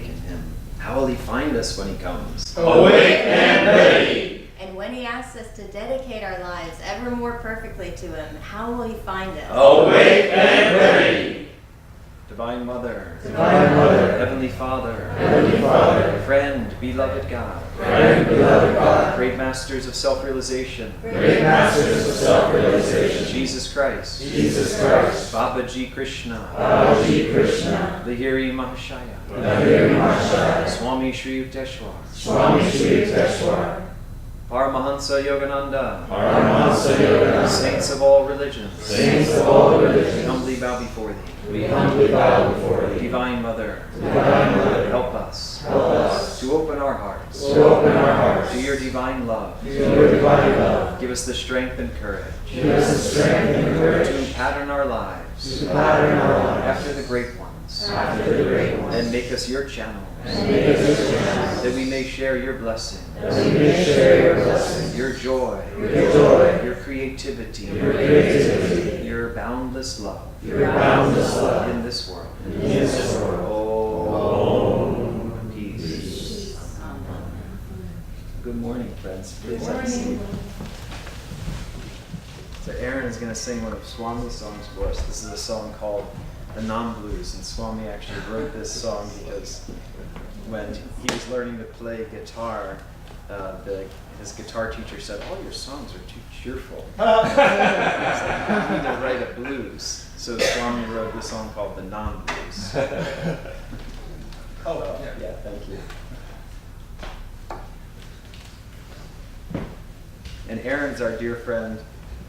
in him. How will he find us when he comes? Awake and ready. And when he asks us to dedicate our lives ever more perfectly to him, how will he find us? Awake and ready. Divine Mother, Divine Mother, Heavenly Father, Heavenly Father, friend, beloved God, friend, beloved God, great masters of self-realization, great masters of self-realization, Jesus Christ, Jesus Christ, Babaji Krishna, Babaji Krishna, Lahiri Mahashaya, Narayan, Ananda, Swami Shri Yukteswar, Swami Shri Yukteswar, Paramahansa Yogananda, Paramahansa Yogananda, saints of all religions, saints of all we religions, humbly bow before thee. we humbly bow before thee. Divine Mother, Divine Mother, help us help us to open our hearts to open our hearts to your divine love. to your divine love. Give us the strength and courage Give us the strength and courage to pattern our lives to pattern our lives after the great ones, after the great ones, and make us your channels, and make us your channels, that we may share your blessing, that we may share your blessings, your joy, your joy, your creativity, your creativity, your boundless love your boundless love in this world. in this world. Om. Peace. Good morning, friends. Please have a seat. So Aaron is going to sing one of Swami's songs for us. This is a song called The Non-Blues, and Swami actually wrote this song because when he was learning to play guitar, his guitar teacher said, "All your songs are too cheerful. He said, you need to write a blues." So Swami wrote this song called The Non-Blues. Yeah, thank you. And Aaron's our dear friend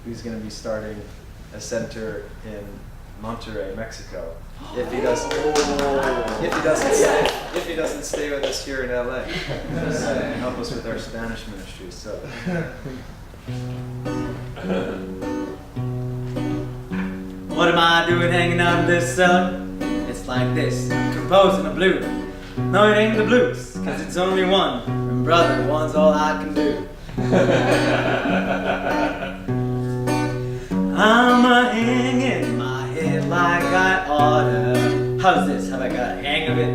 who's going to be starting a center in Monterrey, Mexico. If he doesn't stay with us here in LA, and help us with our Spanish ministry. So. What am I doing hanging out in this cellar? It's like this, I'm composing a blues. No, it ain't the blues, cause it's only one. And brother, one's all I can do. I'm a-hanging my head like I oughta. How's this? Have I got a hang of it?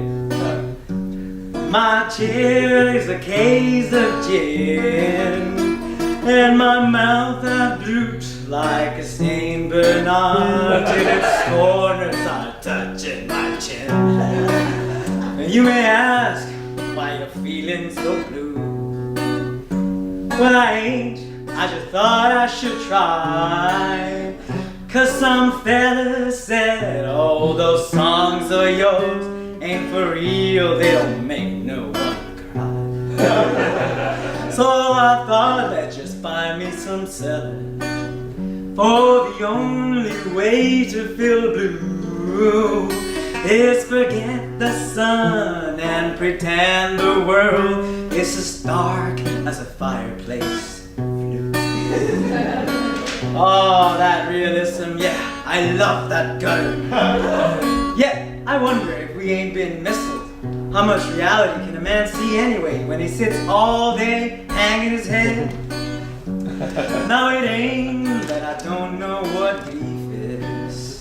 My chair is a case of gin, and my mouth I droops like a Saint Bernard till its corners are touching my chin. You may ask why you're feeling so blue. Well, I ain't, I just thought I should try. Cause some fellas said, oh, those songs of yours ain't for real, they don't make no one cry. So I thought, let's just find me some sellers, for the only way to feel blue is forget the sun and pretend the world is as dark as a fireplace flue. Oh, that realism, yeah, I love that gutter. Yeah, I wonder if we ain't been missiled. How much reality can a man see anyway when he sits all day hanging his head? Now it ain't that I don't know what grief is.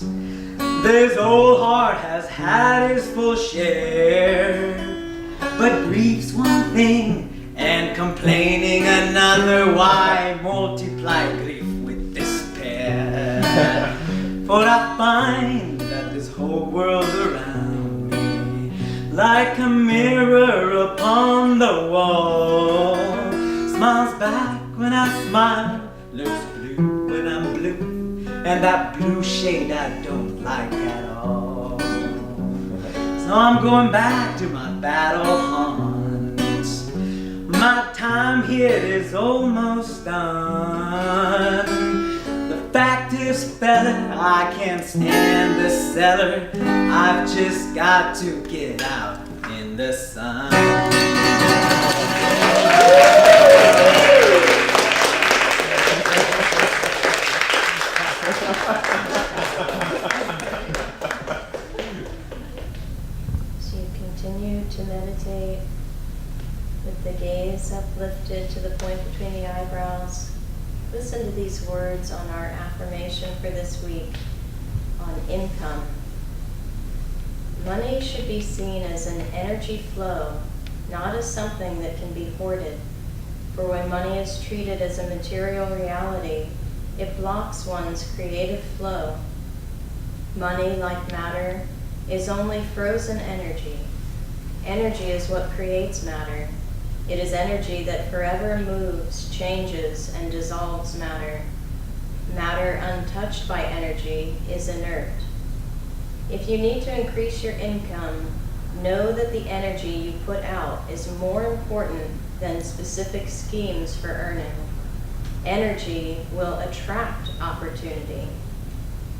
This old heart has had its full share, but grief's one thing and complaining another. Why multiply grief with despair? For I find that this whole world around me, like a mirror upon the wall, smiles back when I smile, looks blue when I'm blue, and that blue shade I don't like at all. So I'm going back to my battle haunts. My time here is almost done. The fact is, fella, I can't stand the cellar. I've just got to get out in the sun. So you continue to meditate with the gaze uplifted to the point between the eyebrows. Listen to these words on our affirmation for this week on income. Money should be seen as an energy flow, not as something that can be hoarded. For when money is treated as a material reality, it blocks one's creative flow. Money, like matter, is only frozen energy. Energy is what creates matter. It is energy that forever moves, changes, and dissolves matter. Matter untouched by energy is inert. If you need to increase your income, know that the energy you put out is more important than specific schemes for earning. Energy will attract opportunity.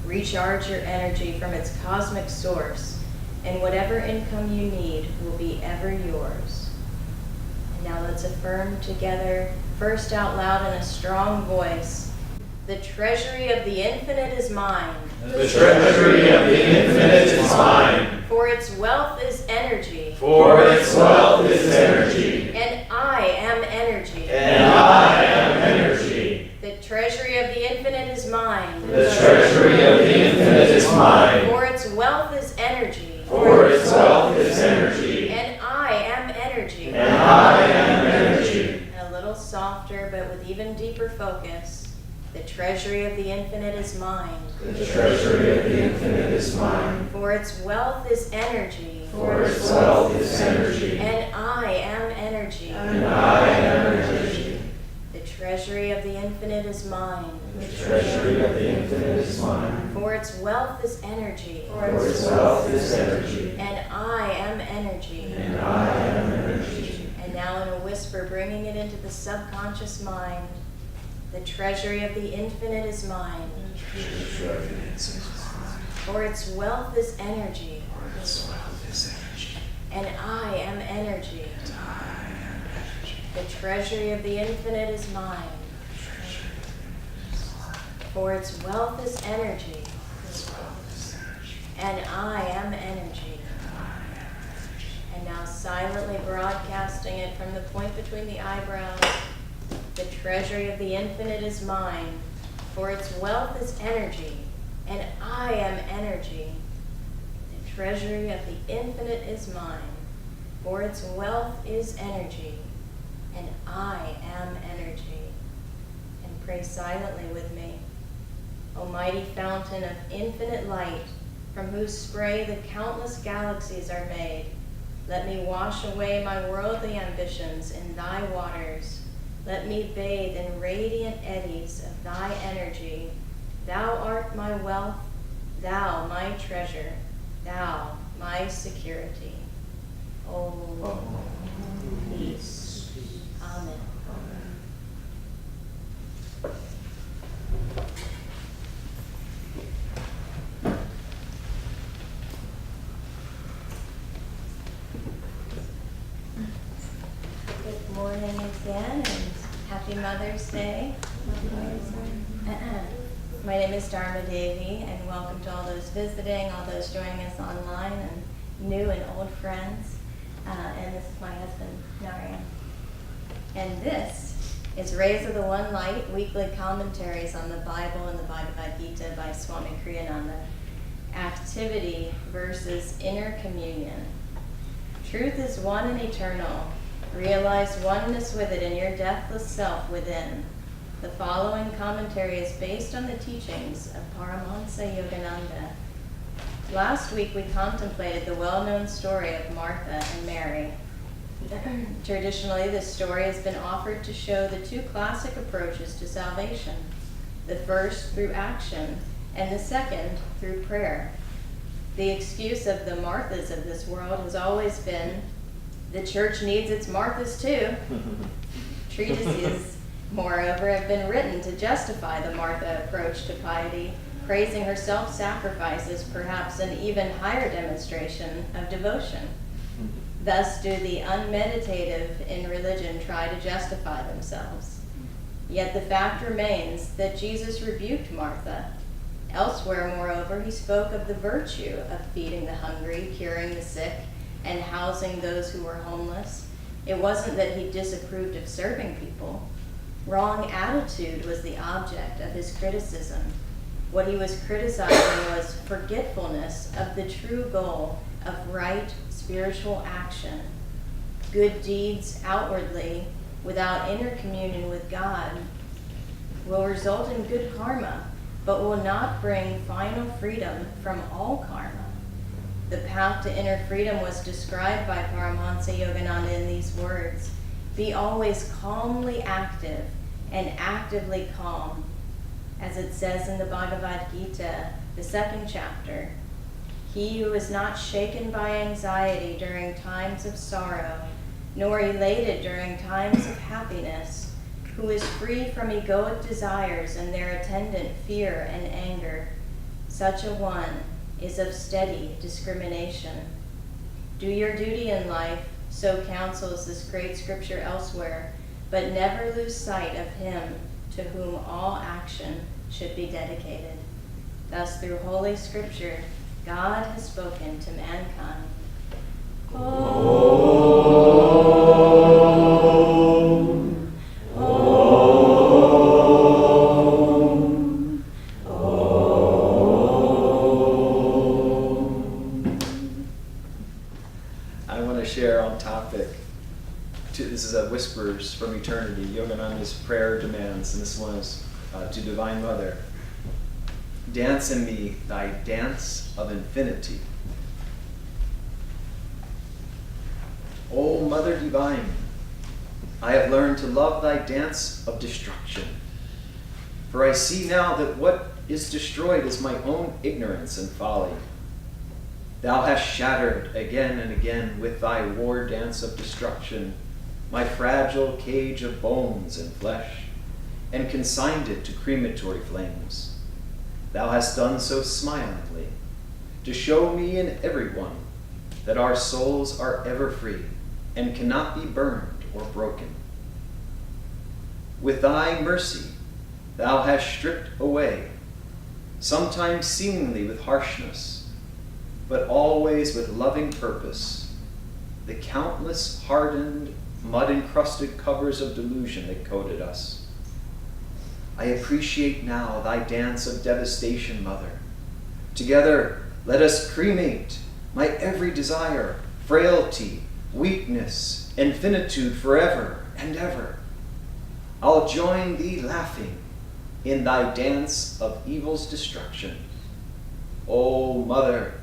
Recharge your energy from its cosmic source, and whatever income you need will be ever yours. And now let's affirm together, first out loud in a strong voice, the treasury of the infinite is mine. The treasury of the infinite is mine. For its wealth is energy. For its wealth is energy. And I am energy. And I am energy. The treasury of the infinite is mine. The treasury of the infinite is mine. For its wealth is energy. For its wealth is energy. And I am energy. And I am energy. And a little softer, but with even deeper focus. The treasury of the infinite is mine. The treasury of the infinite is mine. For its wealth is energy. For its wealth is energy. And I am energy. And I am energy. The treasury of the infinite is mine. The treasury of the infinite is mine. For its wealth is energy. For its wealth is energy. And I am energy. And I am energy. And now in a whisper, bringing it into the subconscious mind, the treasury of the infinite is mine. For its wealth is energy. And I am energy. The treasury of the infinite is mine. For its wealth is energy. And I am energy. And now silently broadcasting it from the point between the eyebrows, the treasury of the infinite is mine. For its wealth is energy. And I am energy. The treasury of the infinite is mine. For its wealth is energy. And I am energy. And pray silently with me. Almighty fountain of infinite light, from whose spray the countless galaxies are made, let me wash away my worldly ambitions in thy waters. Let me bathe in radiant eddies of thy energy. Thou art my wealth, thou my treasure, thou my security. Oh, peace. Amen. Good morning again, and happy Mother's Day. My name is Dharmadevi, and welcome to all those visiting, all those joining us online, and new and old friends. And this is my husband, Narayan. And this is Rays of the One Light, weekly commentaries on the Bible and the Bhagavad Gita by Swami Ananda. Activity versus inner communion. Truth is one and eternal. Realize oneness with it in your deathless self within. The following commentary is based on the teachings of Paramahansa Yogananda. Last week we contemplated the well-known story of Martha and Mary. Traditionally, this story has been offered to show the two classic approaches to salvation. The first through action, and the second through prayer. The excuse of the Marthas of this world has always been, the church needs its Marthas too. Treatises, moreover, have been written to justify the Martha approach to piety, praising her self-sacrifice as perhaps an even higher demonstration of devotion. Thus do the unmeditative in religion try to justify themselves. Yet the fact remains that Jesus rebuked Martha. Elsewhere, moreover, he spoke of the virtue of feeding the hungry, curing the sick, and housing those who were homeless. It wasn't that he disapproved of serving people. Wrong attitude was the object of his criticism. What he was criticizing was forgetfulness of the true goal of right spiritual action. Good deeds outwardly, without inner communion with God, will result in good karma, but will not bring final freedom from all karma. The path to inner freedom was described by Paramahansa Yogananda in these words: be always calmly active and actively calm. As it says in the Bhagavad Gita, the 2nd chapter, he who is not shaken by anxiety during times of sorrow, nor elated during times of happiness, who is free from egoic desires and their attendant fear and anger, such a one is of steady discrimination. Do your duty in life, so counsels this great scripture elsewhere, but never lose sight of him to whom all action should be dedicated. Thus, through Holy Scripture, God has spoken to mankind. I want to share on topic. This is a Whispers from Eternity, Yogananda's prayer demands, and this one is to Divine Mother. Dance in me thy dance of infinity. O Mother Divine, I have learned to love thy dance of destruction. For I see now that what is destroyed is my own ignorance and folly. Thou hast shattered again and again with thy war dance of destruction my fragile cage of bones and flesh, and consigned it to crematory flames. Thou hast done so smilingly, to show me and everyone that our souls are ever free and cannot be burned or broken. With thy mercy, thou hast stripped away, sometimes seemingly with harshness, but always with loving purpose, the countless hardened, mud-encrusted covers of delusion that coated us. I appreciate now thy dance of devastation, Mother. Together, let us cremate my every desire, frailty, weakness, and finitude forever and ever. I'll join thee laughing in thy dance of evil's destruction. O Mother,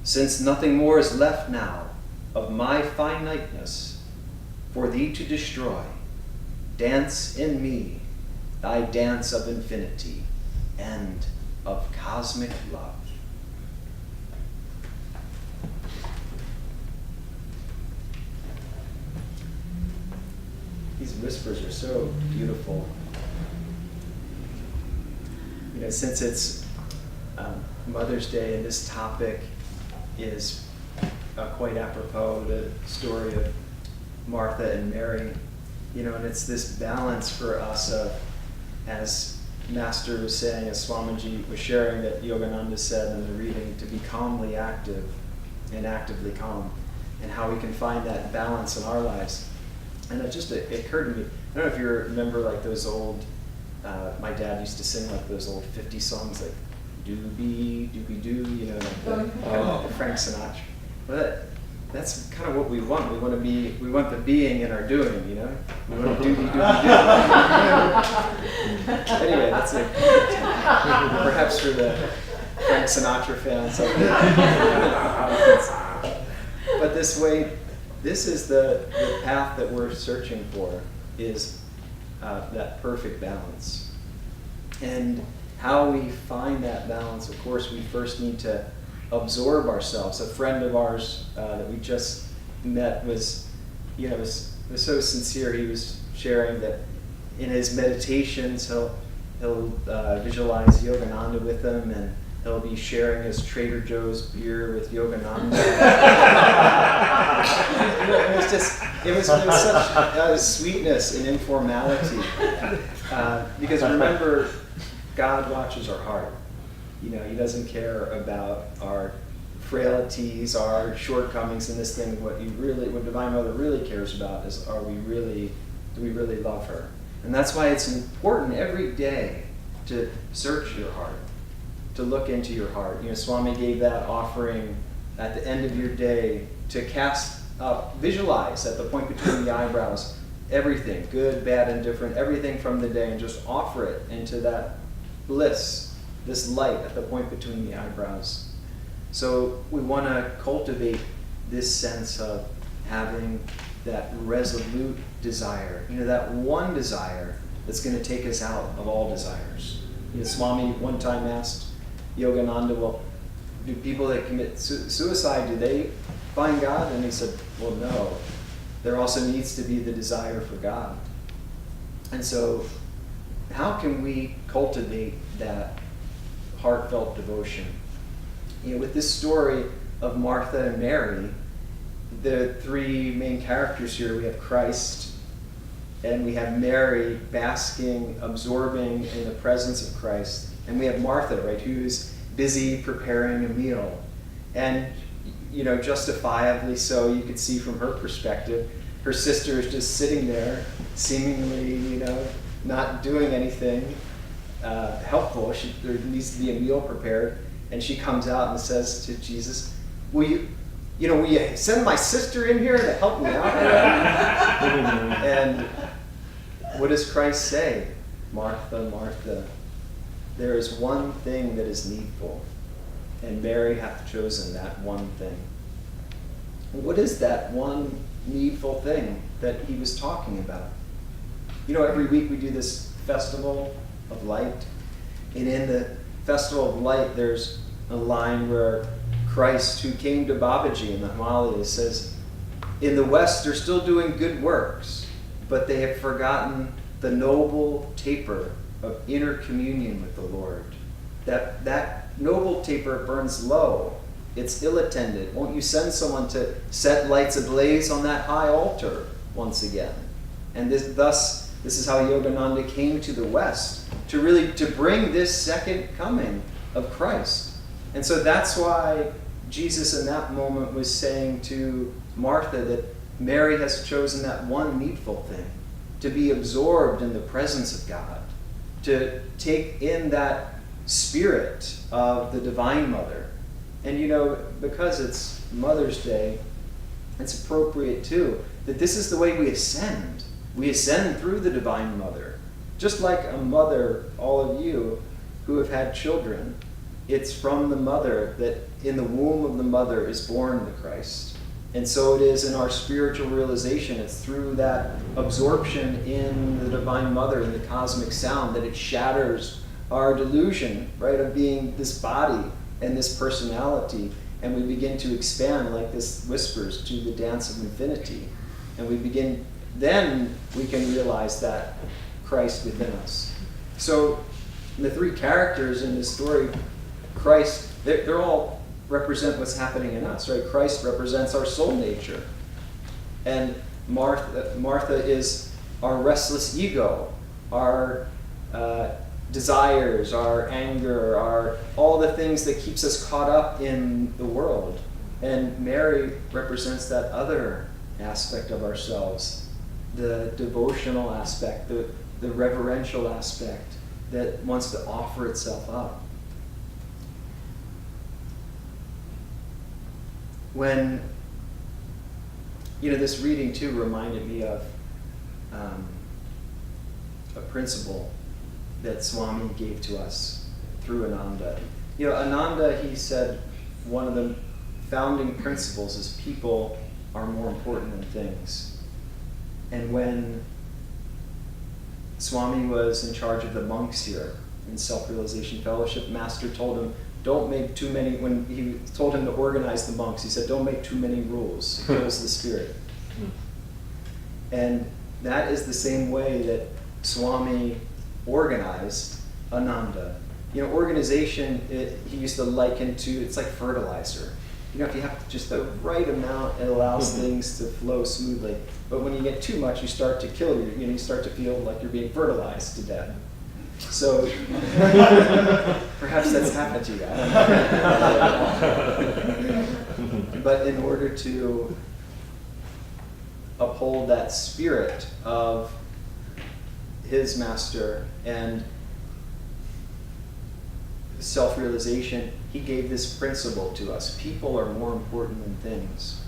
since nothing more is left now of my finiteness for thee to destroy, dance in me thy dance of infinity and of cosmic love. These whispers are so beautiful. You know, since it's Mother's Day and this topic is quite apropos, the story of Martha and Mary, you know, and it's this balance for us of, as Master was saying, as Swamiji was sharing, that Yogananda said in the reading, to be calmly active and actively calm, and how we can find that balance in our lives. And it occurred to me, I don't know if you remember like those old, my dad used to sing like those old 50 songs like doobie, doobie doo, you know, like Frank Sinatra. But that's kind of what we want. We want the being in our doing, you know? We want to doobie, doobie doo. Anyway, that's it. Perhaps for the Frank Sinatra fans. But this is the path that we're searching for, is that perfect balance. And how we find that balance, of course, we first need to absorb ourselves. A friend of ours that we just met was so sincere. He was sharing that in his meditations he'll visualize Yogananda with him, and he'll be sharing his Trader Joe's beer with Yogananda. It was such sweetness and informality. Because remember, God watches our heart. You know, he doesn't care about our frailties, our shortcomings in this thing. What Divine Mother really cares about is, do we really love her? And that's why it's important every day to search your heart, to look into your heart. You know, Swami gave that offering at the end of your day to cast up, visualize at the point between the eyebrows, everything, good, bad, indifferent, everything from the day, and just offer it into that bliss, this light at the point between the eyebrows. So we want to cultivate this sense of having that resolute desire, that one desire that's going to take us out of all desires. Swami one time asked Yogananda, well, do people that commit suicide, do they find God? And he said, well, no. There also needs to be the desire for God. And so how can we cultivate that heartfelt devotion? With this story of Martha and Mary, the three main characters here, we have Christ, and we have Mary basking, absorbing in the presence of Christ, and we have Martha, right, who's busy preparing a meal. And, justifiably so, you could see from her perspective, her sister is just sitting there, seemingly, not doing anything helpful. There needs to be a meal prepared, and she comes out and says to Jesus, will you send my sister in here to help me out? And what does Christ say? Martha, Martha, there is one thing that is needful, and Mary hath chosen that one thing. What is that one needful thing that he was talking about? Every week we do this Festival of Light, and in the Festival of Light there's a line where Christ, who came to Babaji in the Himalayas, says, in the West they're still doing good works, but they have forgotten the noble taper of inner communion with the Lord. That noble taper burns low. It's ill-attended. Won't you send someone to set lights ablaze on that high altar once again? And this is how Yogananda came to the West, to bring this second coming of Christ. And so that's why Jesus in that moment was saying to Martha that Mary has chosen that one needful thing, to be absorbed in the presence of God, to take in that spirit of the Divine Mother. And because it's Mother's Day, it's appropriate too that this is the way we ascend. We ascend through the Divine Mother. Just like a mother, all of you who have had children, it's from the mother that in the womb of the mother is born the Christ. And so it is in our spiritual realization. It's through that absorption in the Divine Mother, in the cosmic sound, that it shatters our delusion, right, of being this body and this personality, and we begin to expand like this whispers to the dance of infinity. And then we can realize that Christ within us. So the three characters in this story, Christ, they're all represent what's happening in us, right? Christ represents our soul nature. And Martha is our restless ego, our desires, our anger, all the things that keeps us caught up in the world. And Mary represents that other aspect of ourselves, the devotional aspect, the reverential aspect that wants to offer itself up. When, this reading too reminded me of a principle that Swami gave to us through Ananda. Ananda, he said, one of the founding principles is people are more important than things. And when Swami was in charge of the monks here in Self-Realization Fellowship, Master told him, don't make too many, when he told him to organize the monks, he said, don't make too many rules. It kills the spirit. And that is the same way that Swami organized Ananda. Organization, he used to liken to, it's like fertilizer. If you have just the right amount, it allows things to flow smoothly. But when you get too much, you start to kill you start to feel like you're being fertilized to death. So perhaps that's happened to you. I don't know. But in order to uphold that spirit of his master and self-realization, he gave this principle to us. People are more important than things.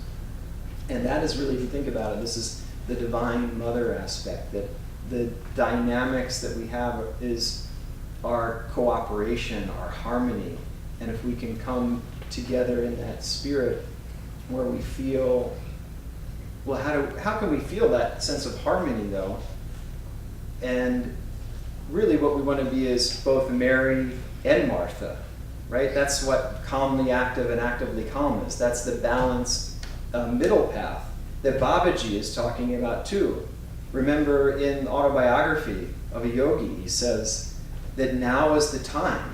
And that is really, if you think about it, this is the divine mother aspect, that the dynamics that we have is our cooperation, our harmony. And if we can come together in that spirit where we feel, well, how can we feel that sense of harmony though? And really what we want to be is both Mary and Martha, right? That's what calmly active and actively calm is. That's the balanced middle path that Babaji is talking about too. Remember in Autobiography of a Yogi, he says that now is the time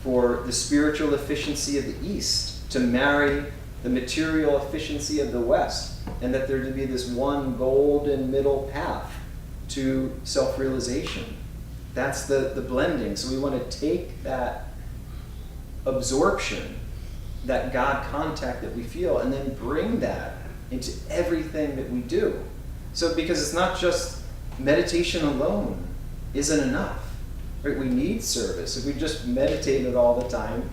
for the spiritual efficiency of the East to marry the material efficiency of the West, and that there to be this one golden middle path to self-realization. That's the blending. So we want to take that absorption, that God contact that we feel, and then bring that into everything that we do. So because it's not just meditation alone isn't enough, right? We need service. If we just meditated all the time,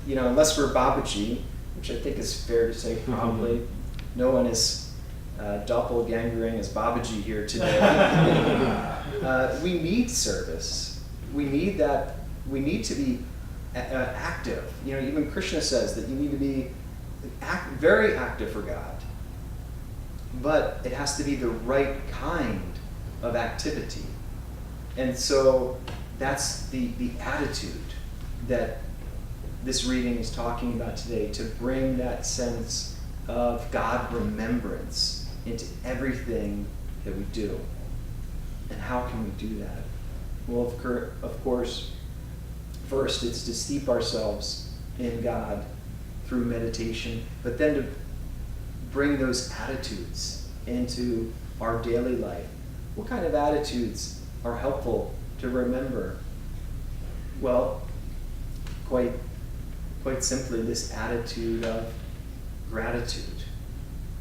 unless we're Babaji, which I think is fair to say probably, no one is doppelgangering as Babaji here today. We need service. We need that. We need to be active. Even Krishna says that you need to be very active for God. But it has to be the right kind of activity. And so that's the attitude that this reading is talking about today, to bring that sense of God remembrance into everything that we do. And how can we do that? Well, of course, first it's to steep ourselves in God through meditation, but then to bring those attitudes into our daily life. What kind of attitudes are helpful to remember? Well, quite simply, this attitude of gratitude.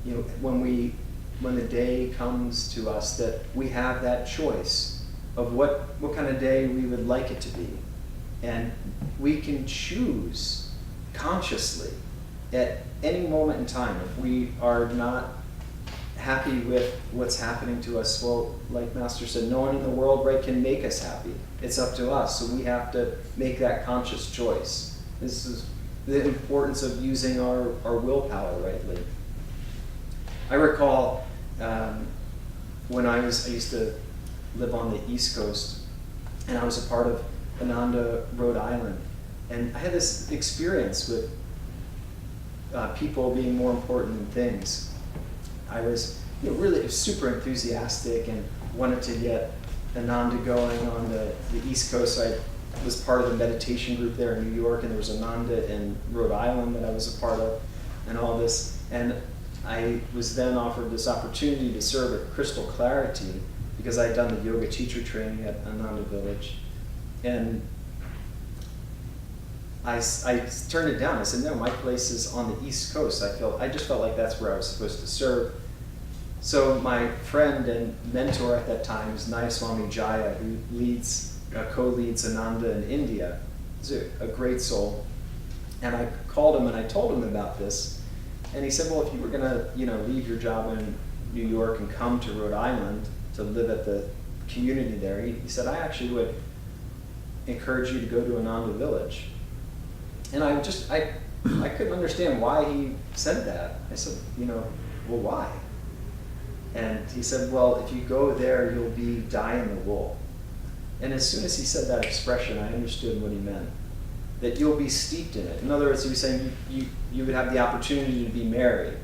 When the day comes to us that we have that choice of what kind of day we would like it to be, and we can choose consciously at any moment in time. If we are not happy with what's happening to us, well, like Master said, no one in the world, right, can make us happy. It's up to us, so we have to make that conscious choice. This is the importance of using our willpower rightly. I recall when I used to live on the East Coast, and I was a part of Ananda, Rhode Island, and I had this experience with people being more important than things. I was really super enthusiastic and wanted to get Ananda going on the East Coast. I was part of the meditation group there in New York, and there was Ananda in Rhode Island that I was a part of, and all this. And I was then offered this opportunity to serve at Crystal Clarity because I had done the yoga teacher training at Ananda Village. And I turned it down. I said, no, my place is on the East Coast. I just felt like that's where I was supposed to serve. So my friend and mentor at that time is Nayaswami Jaya, who co-leads Ananda in India. He's a great soul. And I called him and I told him about this. And he said, well, if you were gonna, leave your job in New York and come to Rhode Island to live at the community there, he said, I actually would encourage you to go to Ananda Village. And I couldn't understand why he said that. I said, well, why? And he said, well, if you go there, you'll be dyed-in-the-wool. And as soon as he said that expression, I understood what he meant. That you'll be steeped in it. In other words, he was saying you would have the opportunity to be married,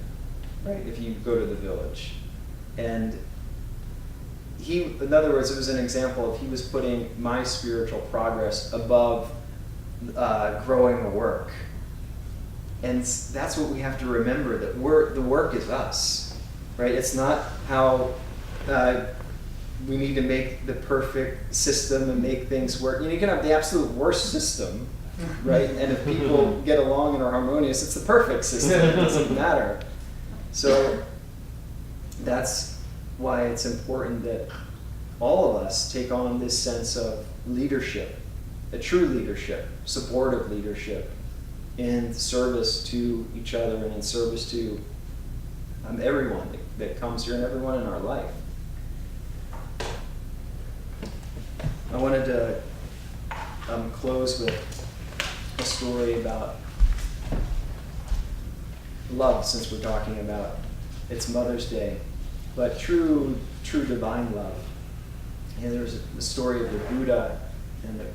right, if you go to the village. And in other words, it was an example of he was putting my spiritual progress above growing the work. And that's what we have to remember, that the work is us, right? It's not how we need to make the perfect system and make things work. You can have the absolute worst system, right? And if people get along and are harmonious, it's the perfect system. It doesn't matter. So that's why it's important that all of us take on this sense of leadership a true leadership, supportive leadership, in service to each other and in service to everyone that comes here and everyone in our life. I wanted to close with a story about love, since we're talking about it's Mother's Day, but true divine love. And there's the story of the Buddha and the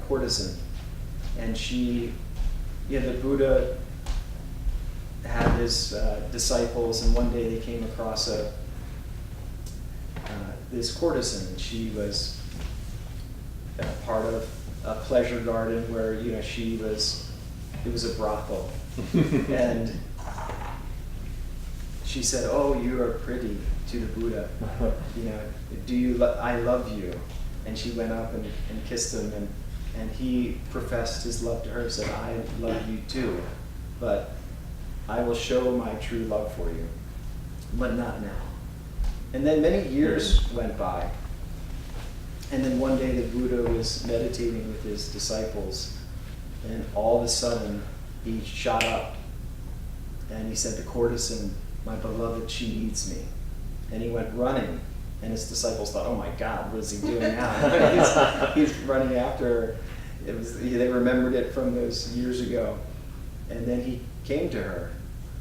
courtesan, and the Buddha had his disciples, and one day they came across this courtesan, and she was part of a pleasure garden where it was a brothel, and she said, "Oh, you are pretty," to the Buddha. I love you. And she went up and kissed him, and he professed his love to her, said, "I love you too, but I will show my true love for you, but not now." And then many years went by, and then one day the Buddha was meditating with his disciples, and all of a sudden he shot up, and he said, "The courtesan, my beloved, she needs me." And he went running, and his disciples thought, "Oh my God, what is he doing now?" he's running after her. They remembered it from those years ago. And then he came to her,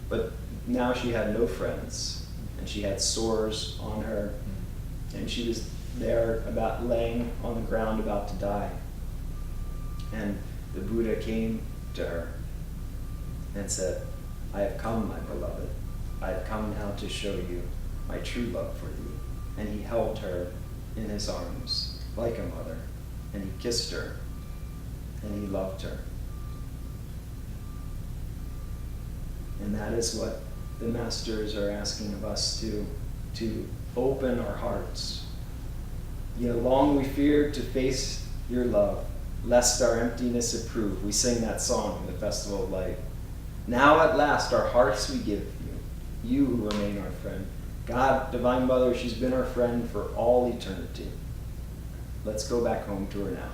but now she had no friends, and she had sores on her, and she was there about laying on the ground about to die. And the Buddha came to her and said, "I have come, my beloved. I have come now to show you my true love for thee." And he held her in his arms like a mother, and he kissed her, and he loved her. And that is what the masters are asking of us, to open our hearts. Long we feared to face your love, lest our emptiness approve. We sing that song in the Festival of Light. Now at last our hearts we give you who remain our friend. God, Divine Mother, she's been our friend for all eternity. Let's go back home to her now.